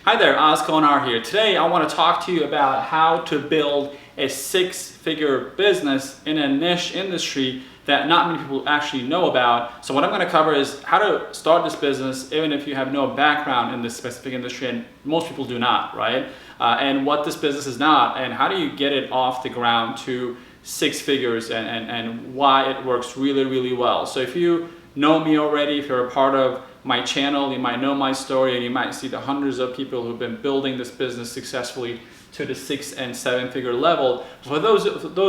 Hi there, Oz Konar here. Today I want to talk to you about how to build a six-figure business in a niche industry that not many people actually know about. So what I'm going to cover is how to start this business even if you have no background in this specific industry, and most people do not, right? And what this business is not, and how do you get it off the ground to six figures, and why it works really, really well. So if you know me already, if you're a part of my channel, you might know my story, and you might see the hundreds of people who've been building this business successfully to the 6- and 7-figure level. For those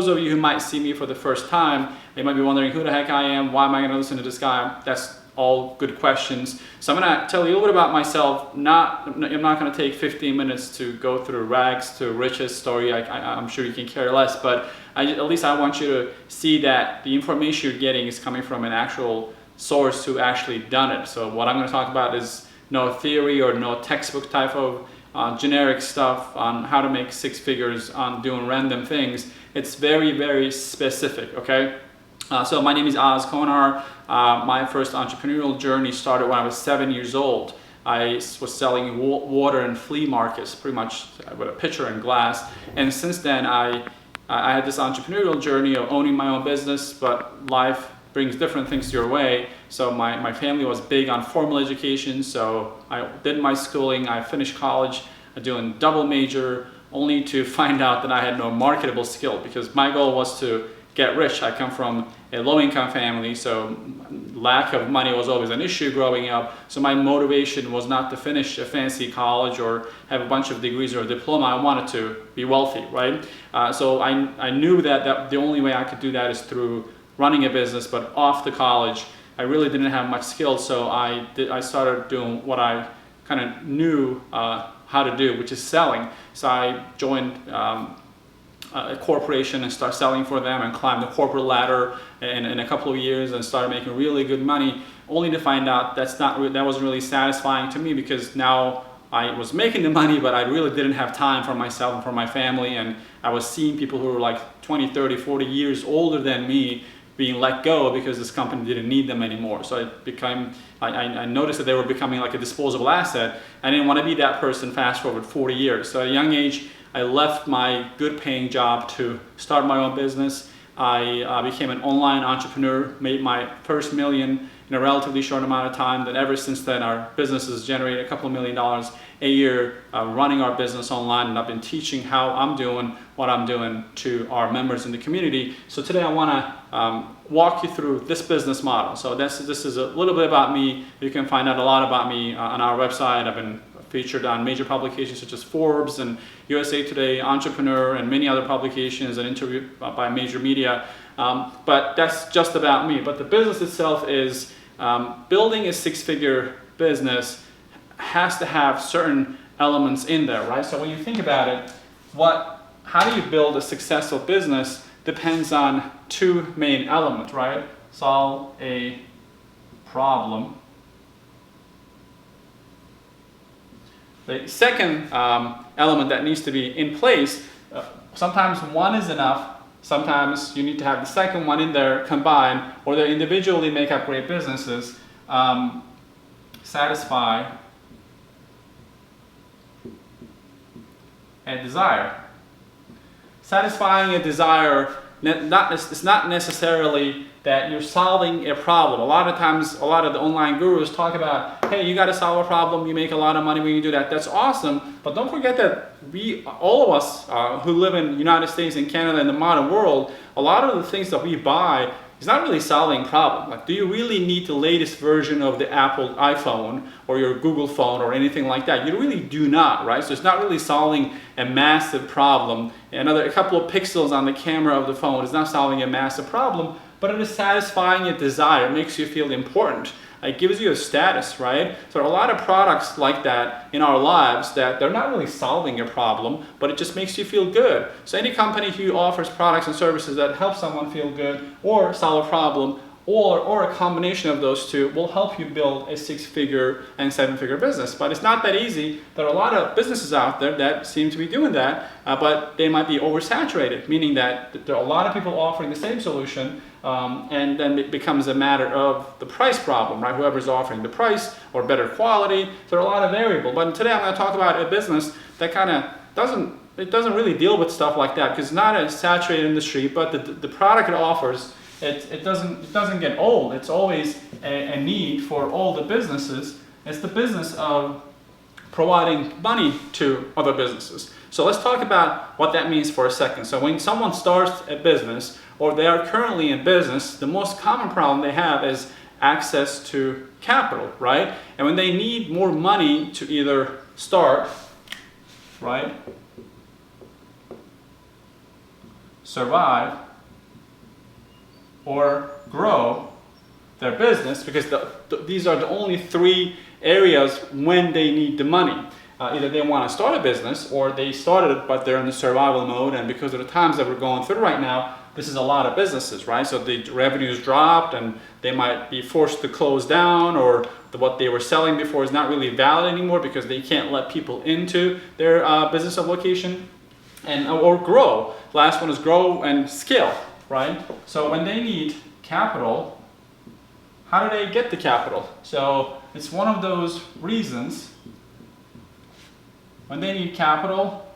of you who might see me for the first time, they might be wondering who the heck I am, why am I going to listen to this guy? That's all good questions. So I'm going to tell you a little bit about myself. I'm not going to take 15 minutes to go through rags to riches story. I'm sure you can care less, but at least I want you to see that the information you're getting is coming from an actual source who actually done it. So what I'm going to talk about is no theory or no textbook type of generic stuff on how to make six figures on doing random things. It's very, very specific, okay? So my name is Oz Konar. My first entrepreneurial journey started when I was 7 years old. I was selling water in flea markets, pretty much with a pitcher and glass. And since then, I had this entrepreneurial journey of owning my own business, but life brings different things your way. So my family was big on formal education, so I did my schooling. I finished college doing double major, only to find out that I had no marketable skill, because my goal was to get rich. I come from a low-income family, so lack of money was always an issue growing up. So my motivation was not to finish a fancy college or have a bunch of degrees or a diploma. I wanted to be wealthy, right? So I knew that the only way I could do that is through running a business. But off the college, I really didn't have much skill, so I started doing what I kind of knew how to do, which is selling. So I joined a corporation and started selling for them and climbed the corporate ladder in a couple of years and started making really good money, only to find out that wasn't really satisfying to me, because now I was making the money, but I really didn't have time for myself and for my family. And I was seeing people who were like 20, 30, 40 years older than me being let go because this company didn't need them anymore. So I noticed that they were becoming like a disposable asset. I didn't want to be that person fast forward 40 years. So at a young age, I left my good paying job to start my own business. I became an online entrepreneur, made my first million in a relatively short amount of time. Then ever since then, our business has generated a couple of $1 million a year running our business online, and I've been teaching how I'm doing what I'm doing to our members in the community. So today I want to walk you through this business model. So this is a little bit about me. You can find out a lot about me on our website. I've been featured on major publications such as Forbes and USA Today, Entrepreneur, and many other publications, and interviewed by major media. But that's just about me. But the business itself is building a six-figure business has to have certain elements in there, right? So when you think about it, how do you build a successful business depends on two main elements, right? Solve a problem. The second element that needs to be in place, sometimes one is enough, sometimes you need to have the second one in there combined, or they individually make up great businesses. Satisfy a desire. Satisfying a desire, it's not necessarily that you're solving a problem. A lot of times, a lot of the online gurus talk about, hey, you got to solve a problem, you make a lot of money when you do that. That's awesome, but don't forget that all of us who live in the United States and Canada and the modern world, a lot of the things that we buy is not really solving a problem. Like, do you really need the latest version of the Apple iPhone or your Google phone or anything like that? You really do not, right? So it's not really solving a massive problem. A couple of pixels on the camera of the phone is not solving a massive problem, but it is satisfying a desire. It makes you feel important. It gives you a status, right? So there are a lot of products like that in our lives that they're not really solving a problem, but it just makes you feel good. So any company who offers products and services that help someone feel good or solve a problem or a combination of those two will help you build a 6-figure and 7-figure business. But it's not that easy. There are a lot of businesses out there that seem to be doing that, but they might be oversaturated, meaning that there are a lot of people offering the same solution, and then it becomes a matter of the price problem, right? Whoever's offering the price or better quality. There are a lot of variables. But today I'm going to talk about a business that kind of doesn't really deal with stuff like that, because it's not a saturated industry, but the product it offers, it doesn't get old. It's always a need for all the businesses. It's the business of providing money to other businesses. So let's talk about what that means for a second. So when someone starts a business, or they are currently in business, the most common problem they have is access to capital, right? And when they need more money to either start, right, survive, or grow their business, because these are the only 3 areas when they need the money. Either they want to start a business, or they started it but they're in the survival mode, and because of the times that we're going through right now, this is a lot of businesses, right? So the revenues dropped and they might be forced to close down, or what they were selling before is not really valid anymore because they can't let people into their business of location, or grow. Last one is grow and scale, right? So when they need capital, how do they get the capital? So it's one of those reasons. When they need capital,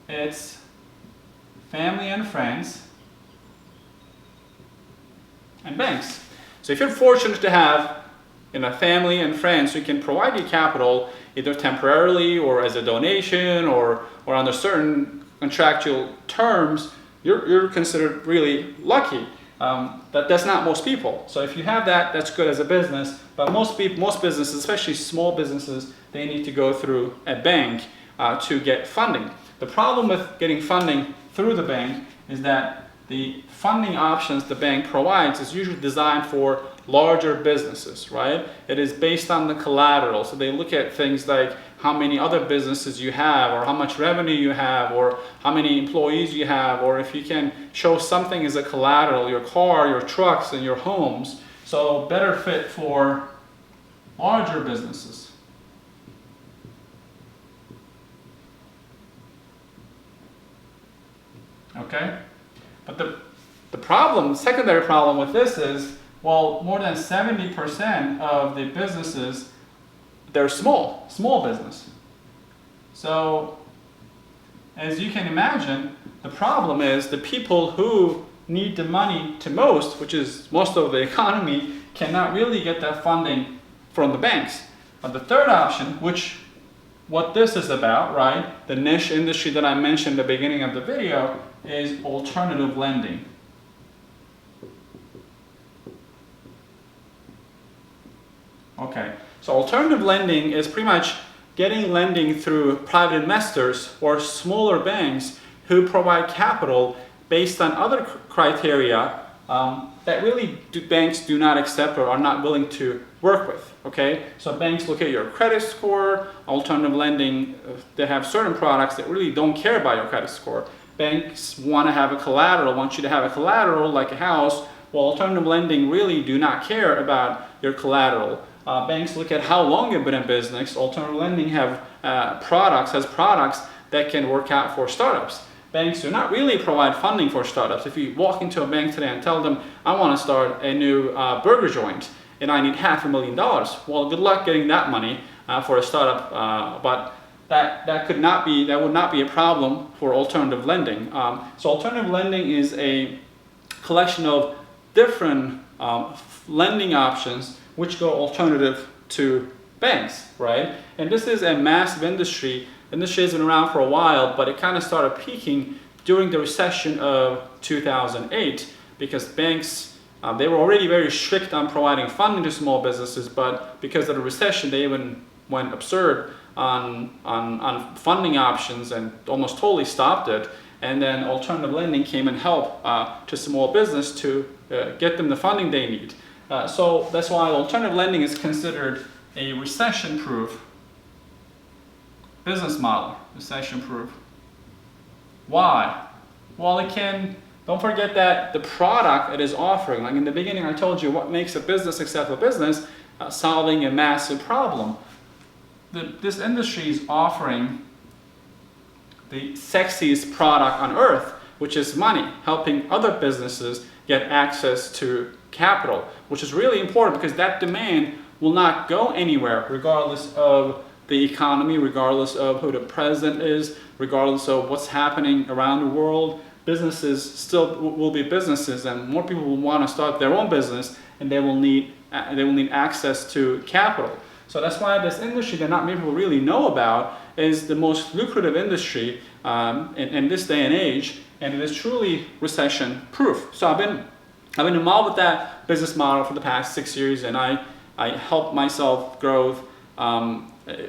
it's family and friends and banks. So if you're fortunate to have family and friends who can provide you capital, either temporarily or as a donation or under certain contractual terms, you're considered really lucky. That's not most people. So if you have that, that's good as a business. But most businesses, especially small businesses, they need to go through a bank to get funding. The problem with getting funding through the bank is that the funding options the bank provides is usually designed for larger businesses, right? It is based on the collateral. So they look at things like how many other businesses you have, or how much revenue you have, or how many employees you have, or if you can show something as a collateral, your car, your trucks, and your homes. So better fit for larger businesses. Okay? But the problem, secondary problem with this is, well, more than 70% of the businesses, they're small business. So, as you can imagine, the problem is the people who need the money to most, which is most of the economy, cannot really get that funding from the banks. But the third option, what this is about, right, the niche industry that I mentioned at the beginning of the video, is alternative lending. Okay, so alternative lending is pretty much getting lending through private investors or smaller banks who provide capital based on other criteria that really banks do not accept or are not willing to work with. Okay, so banks look at your credit score. Alternative lending, they have certain products that really don't care about your credit score. Banks want to have a collateral, want you to have a collateral like a house. Well, alternative lending really do not care about your collateral. Banks look at how long you've been in business. Alternative lending has products that can work out for startups. Banks do not really provide funding for startups. If you walk into a bank today and tell them, I want to start a new burger joint and I need $500,000, well, good luck getting that money for a startup. But that would not be a problem for alternative lending. So alternative lending is a collection of different lending options which go alternative to banks, right? And this is a massive industry. Industry has been around for a while, but it kind of started peaking during the recession of 2008 because banks, they were already very strict on providing funding to small businesses, but because of the recession, they even went absurd on funding options and almost totally stopped it. And then alternative lending came and helped to small business to get them the funding they need. So that's why alternative lending is considered a recession-proof business model. Recession-proof. Why? Well, it can Don't forget that the product it is offering, like in the beginning I told you what makes a business successful business, solving a massive problem. This industry is offering the sexiest product on earth, which is money, helping other businesses get access to capital, which is really important because that demand will not go anywhere regardless of the economy, regardless of who the president is, regardless of what's happening around the world. Businesses still will be businesses, and more people will want to start their own business, and they will need access to capital. So that's why this industry that not many people really know about is the most lucrative industry in this day and age, and it is truly recession proof. So I've been involved with that business model for the past 6 years, and I helped myself grow a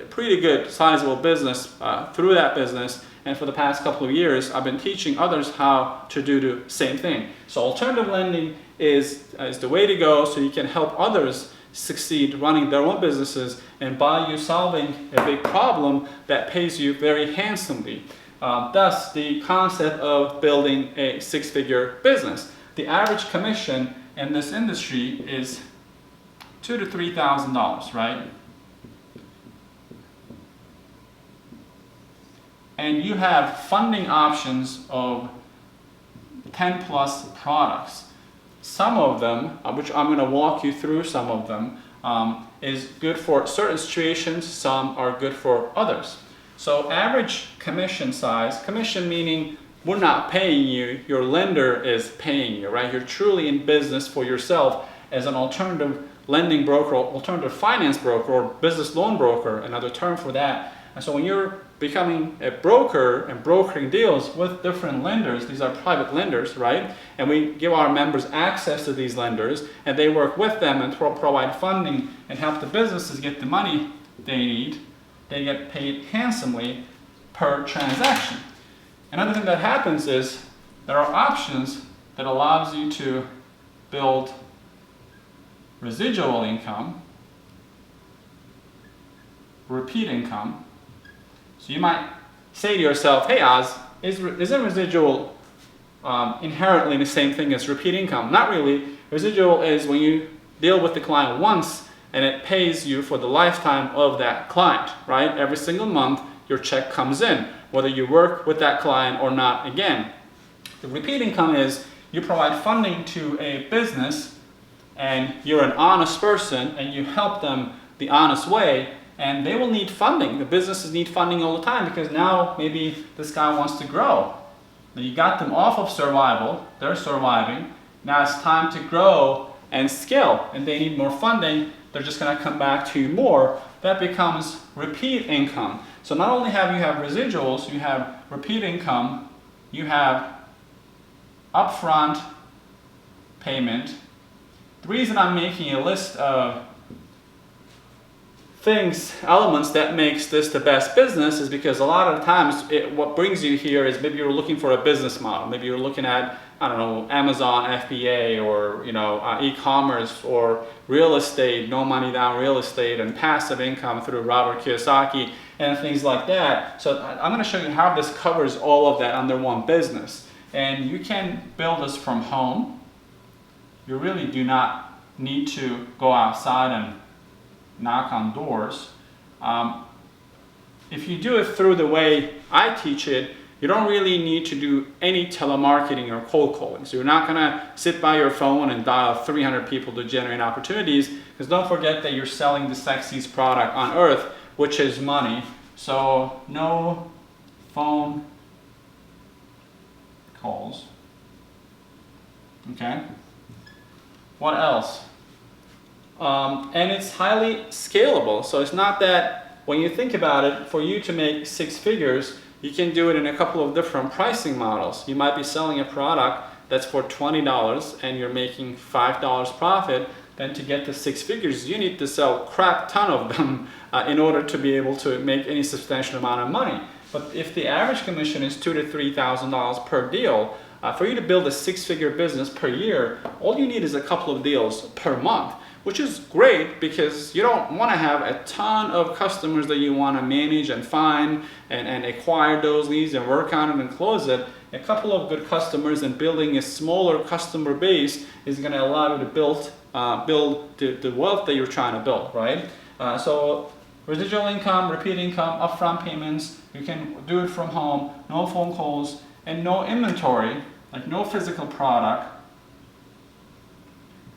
pretty good sizable business through that business. And for the past couple of years, I've been teaching others how to do the same thing. So alternative lending is the way to go, so you can help others succeed running their own businesses, and by you solving a big problem that pays you very handsomely. Thus, the concept of building a six-figure business. The average commission in this industry is $2,000 to $3,000, right? And you have funding options of 10 plus products. Some of them, which I'm going to walk you through some of them, is good for certain situations, some are good for others. So average commission size, commission meaning we're not paying you, your lender is paying you, right? You're truly in business for yourself as an alternative lending broker, alternative finance broker, or business loan broker, another term for that. And so when you're becoming a broker and brokering deals with different lenders, these are private lenders, right? And we give our members access to these lenders, and they work with them and provide funding and help the businesses get the money they need. They get paid handsomely per transaction. Another thing that happens is there are options that allows you to build residual income, repeat income. So you might say to yourself, hey Oz, isn't residual inherently the same thing as repeat income? Not really. Residual is when you deal with the client once and it pays you for the lifetime of that client, right? Every single month your check comes in, whether you work with that client or not again. The repeat income is you provide funding to a business and you're an honest person and you help them the honest way, and they will need funding. The businesses need funding all the time because now maybe this guy wants to grow. Now you got them off of survival, they're surviving. Now it's time to grow and scale, and they need more funding. They're just going to come back to you more. That becomes repeat income. So not only have residuals, you have repeat income, you have upfront payment. The reason I'm making a list of elements that makes this the best business is because a lot of times what brings you here is maybe you're looking for a business model. Maybe you're looking at, I don't know, Amazon FBA, or e-commerce, or real estate, no money down real estate, and passive income through Robert Kiyosaki and things like that. So I'm going to show you how this covers all of that under one business. And you can build this from home. You really do not need to go outside and knock on doors. If you do it through the way I teach it, you don't really need to do any telemarketing or cold calling. So you're not going to sit by your phone and dial 300 people to generate opportunities, because don't forget that you're selling the sexiest product on earth, which is money. So no phone calls. Okay? What else? And it's highly scalable. So it's not that when you think about it, for you to make six figures, you can do it in a couple of different pricing models. You might be selling a product that's for $20 and you're making $5 profit. Then to get to six figures, you need to sell a crap ton of them in order to be able to make any substantial amount of money. But if the average commission is $2,000 to $3,000 per deal, for you to build a six-figure business per year, all you need is a couple of deals per month, which is great because you don't want to have a ton of customers that you want to manage and find and acquire those leads and work on it and close it. A couple of good customers and building a smaller customer base is going to allow you to build the wealth that you're trying to build, right? So residual income, repeat income, upfront payments, you can do it from home, no phone calls, and no inventory, like no physical product.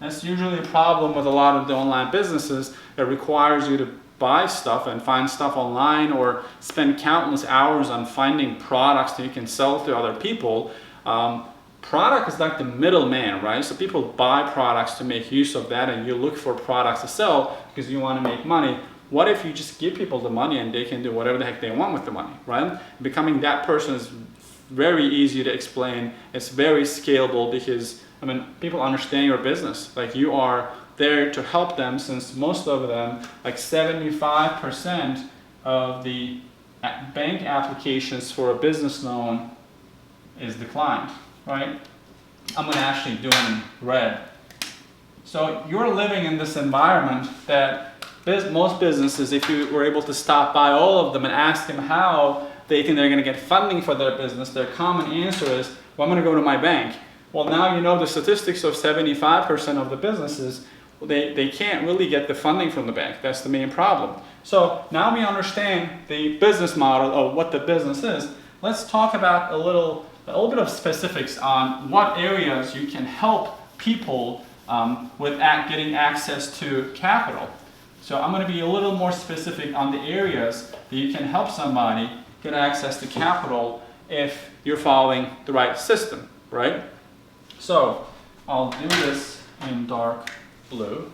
That's usually a problem with a lot of the online businesses. It requires you to buy stuff and find stuff online or spend countless hours on finding products that you can sell to other people. Product is like the middleman, right? So people buy products to make use of that, and you look for products to sell because you want to make money. What if you just give people the money and they can do whatever the heck they want with the money, right? Becoming that person is very easy to explain. It's very scalable because, I mean, people understand your business. Like, you are there to help them, since most of them, like 75% of the bank applications for a business loan is declined, right? I'm going to actually do it in red. So you're living in this environment that most businesses, if you were able to stop by all of them and ask them how they think they're going to get funding for their business, their common answer is, well, I'm going to go to my bank. Well, now you know the statistics of 75% of the businesses, they can't really get the funding from the bank. That's the main problem. So now we understand the business model of what the business is. Let's talk about a little bit of specifics on what areas you can help people with getting access to capital. So I'm going to be a little more specific on the areas that you can help somebody get access to capital if you're following the right system, right? So I'll do this in dark blue.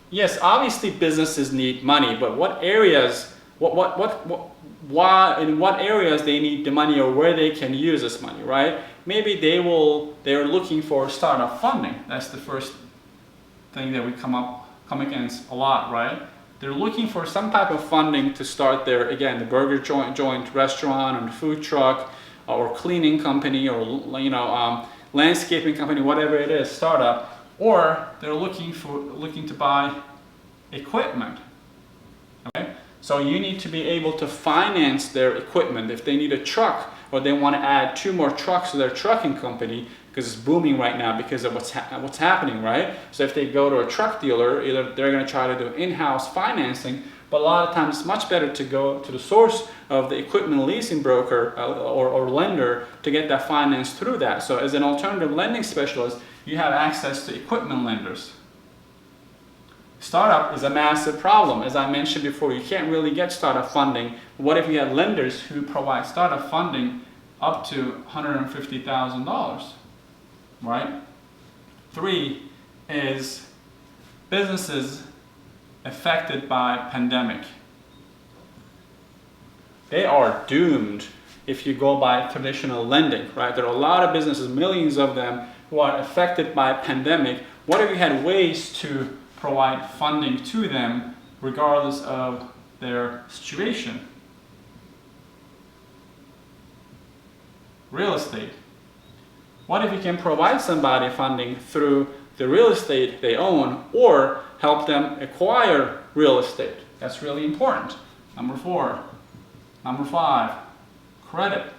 Yes, obviously businesses need money, but what areas, why, in what areas they need the money or where they can use this money, right? Maybe they're looking for startup funding. That's the first thing that we come against a lot, right? They're looking for some type of funding to start their, again, the burger joint restaurant or food truck or cleaning company or, you know, landscaping company, whatever it is, startup, or they're looking to buy equipment. Okay? So you need to be able to finance their equipment. If they need a truck or they want to add 2 more trucks to their trucking company, because it's booming right now because of what's happening, right? So if they go to a truck dealer, either they're going to try to do in-house financing, but a lot of times it's much better to go to the source of the equipment leasing broker or lender to get that finance through that. So as an alternative lending specialist, you have access to equipment lenders. Startup is a massive problem. As I mentioned before, you can't really get startup funding. What if you had lenders who provide startup funding up to $150,000, right? 3 is businesses affected by pandemic. They are doomed if you go by traditional lending, right? There are a lot of businesses, millions of them, who are affected by pandemic. What if you had ways to provide funding to them regardless of their situation? Real estate. What if you can provide somebody funding through the real estate they own or help them acquire real estate? That's really important. Number 4. Number 5, credit.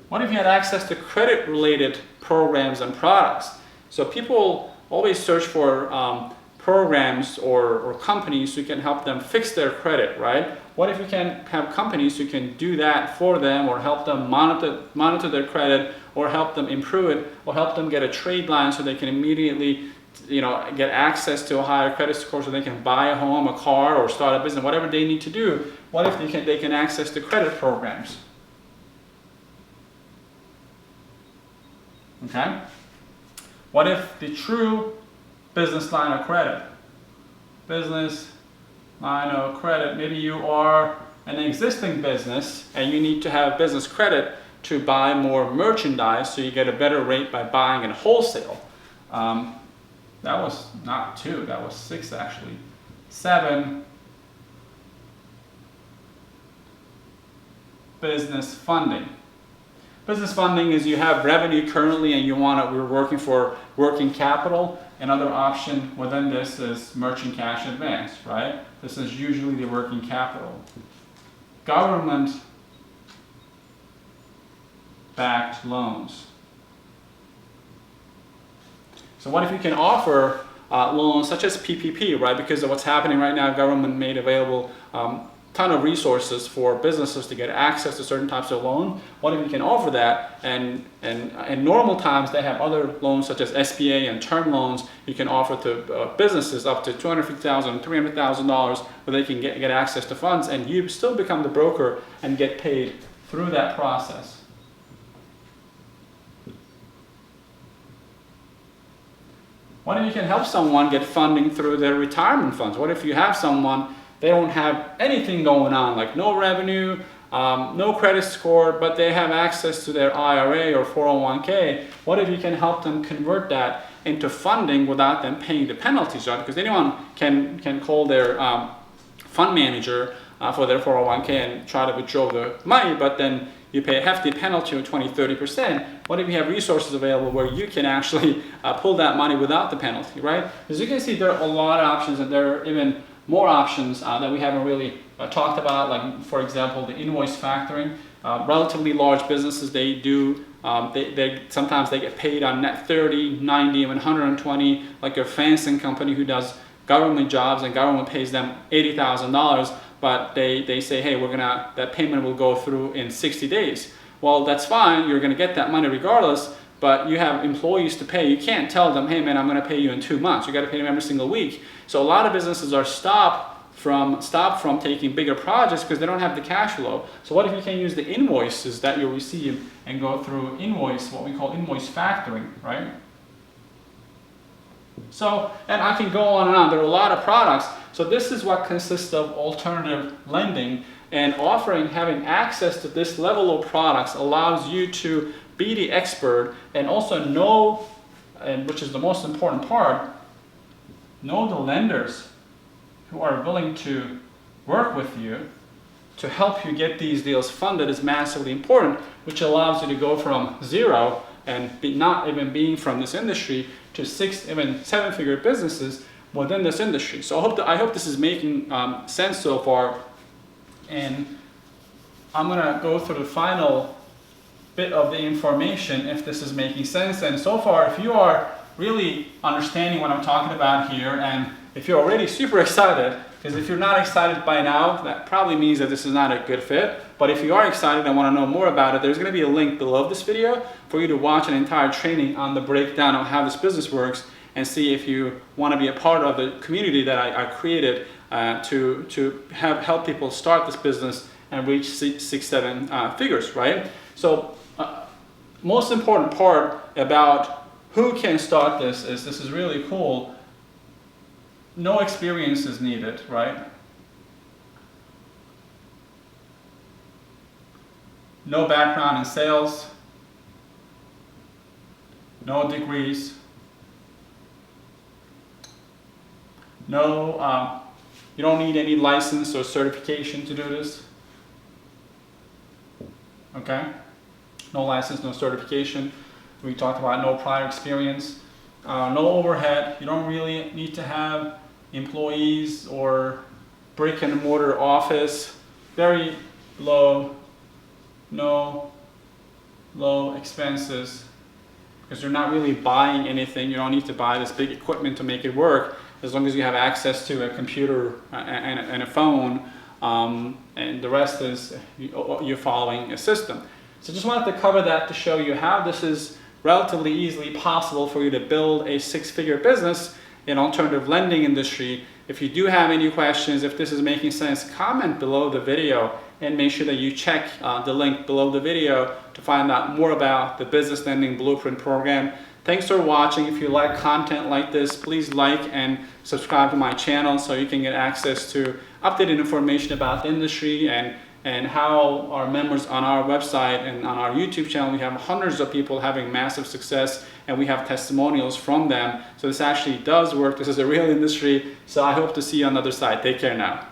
What if you had access to credit-related programs and products? So people always search for programs or companies who can help them fix their credit, right? What if you can have companies who can do that for them or help them monitor their credit or help them improve it or help them get a trade line so they can immediately, you know, get access to a higher credit score so they can buy a home, a car, or start a business, whatever they need to do. What if they can access the credit programs? Okay? What if the true business line of credit? Business line of credit. Maybe you are an existing business and you need to have business credit to buy more merchandise so you get a better rate by buying in wholesale. That was not 2, that was 6 actually. 7, business funding. Business funding is you have revenue currently and we're working for working capital. Another option within this is merchant cash advance, right? This is usually the working capital. Government-backed loans. So what if you can offer loans such as PPP, right? Because of what's happening right now, government made available ton of resources for businesses to get access to certain types of loan. What if you can offer that? And in normal times, they have other loans such as SBA and term loans you can offer to businesses up to $250,000, $300,000, where they can get access to funds, and you still become the broker and get paid through that process. What if you can help someone get funding through their retirement funds? What if you have someone, they don't have anything going on, like no revenue, no credit score, but they have access to their IRA or 401k? What if you can help them convert that into funding without them paying the penalties, right? Because anyone can call their fund manager for their 401k and try to withdraw the money, but then you pay a hefty penalty of 20-30%. What if you have resources available where you can actually pull that money without the penalty, right? As you can see, there are a lot of options, and there are even more options that we haven't really talked about, like, for example, the invoice factoring. Relatively large businesses, they do, sometimes they get paid on net 30, 90, even 120, like your fencing company who does government jobs and government pays them $80,000, but they say, hey, that payment will go through in 60 days. Well, that's fine, you're gonna get that money regardless, but you have employees to pay. You can't tell them, hey man, I'm gonna pay you in 2 months. You gotta pay them every single week. So a lot of businesses are stopped from taking bigger projects because they don't have the cash flow. So what if you can use the invoices that you receive and go through what we call invoice factoring, right? So, and I can go on and on. There are a lot of products. So this is what consists of alternative lending, and having access to this level of products allows you to be the expert and also know, and which is the most important part, know the lenders who are willing to work with you to help you get these deals funded is massively important, which allows you to go from zero and not even being from this industry to 6, even 7-figure businesses within this industry. So I hope this is making sense so far, and I'm gonna go through the final bit of the information if this is making sense. And so far, if you are really understanding what I'm talking about here, and if you're already super excited, because if you're not excited by now, that probably means that this is not a good fit. But if you are excited and want to know more about it, there's going to be a link below this video for you to watch an entire training on the breakdown of how this business works, and see if you want to be a part of the community that I created to help people start this business and reach 6-7 figures, right? So most important part about who can start this is really cool. No experience is needed, right? No background in sales, no degrees, no, you don't need any license or certification to do this, okay? No license, no certification. We talked about no prior experience, no overhead. You don't really need to have employees or brick and mortar office. Very low expenses, because you're not really buying anything. You don't need to buy this big equipment to make it work, as long as you have access to a computer and a phone, and the rest is you're following a system. So just wanted to cover that to show you how this is relatively easily possible for you to build a 6-figure business in alternative lending industry. If you do have any questions, if this is making sense, comment below the video, and make sure that you check the link below the video to find out more about the Business Lending Blueprint program. Thanks for watching. If you like content like this, please like and subscribe to my channel so you can get access to updated information about the industry and how our members on our website and on our YouTube channel, we have hundreds of people having massive success, and we have testimonials from them. So this actually does work. This is a real industry. So I hope to see you on the other side. Take care now.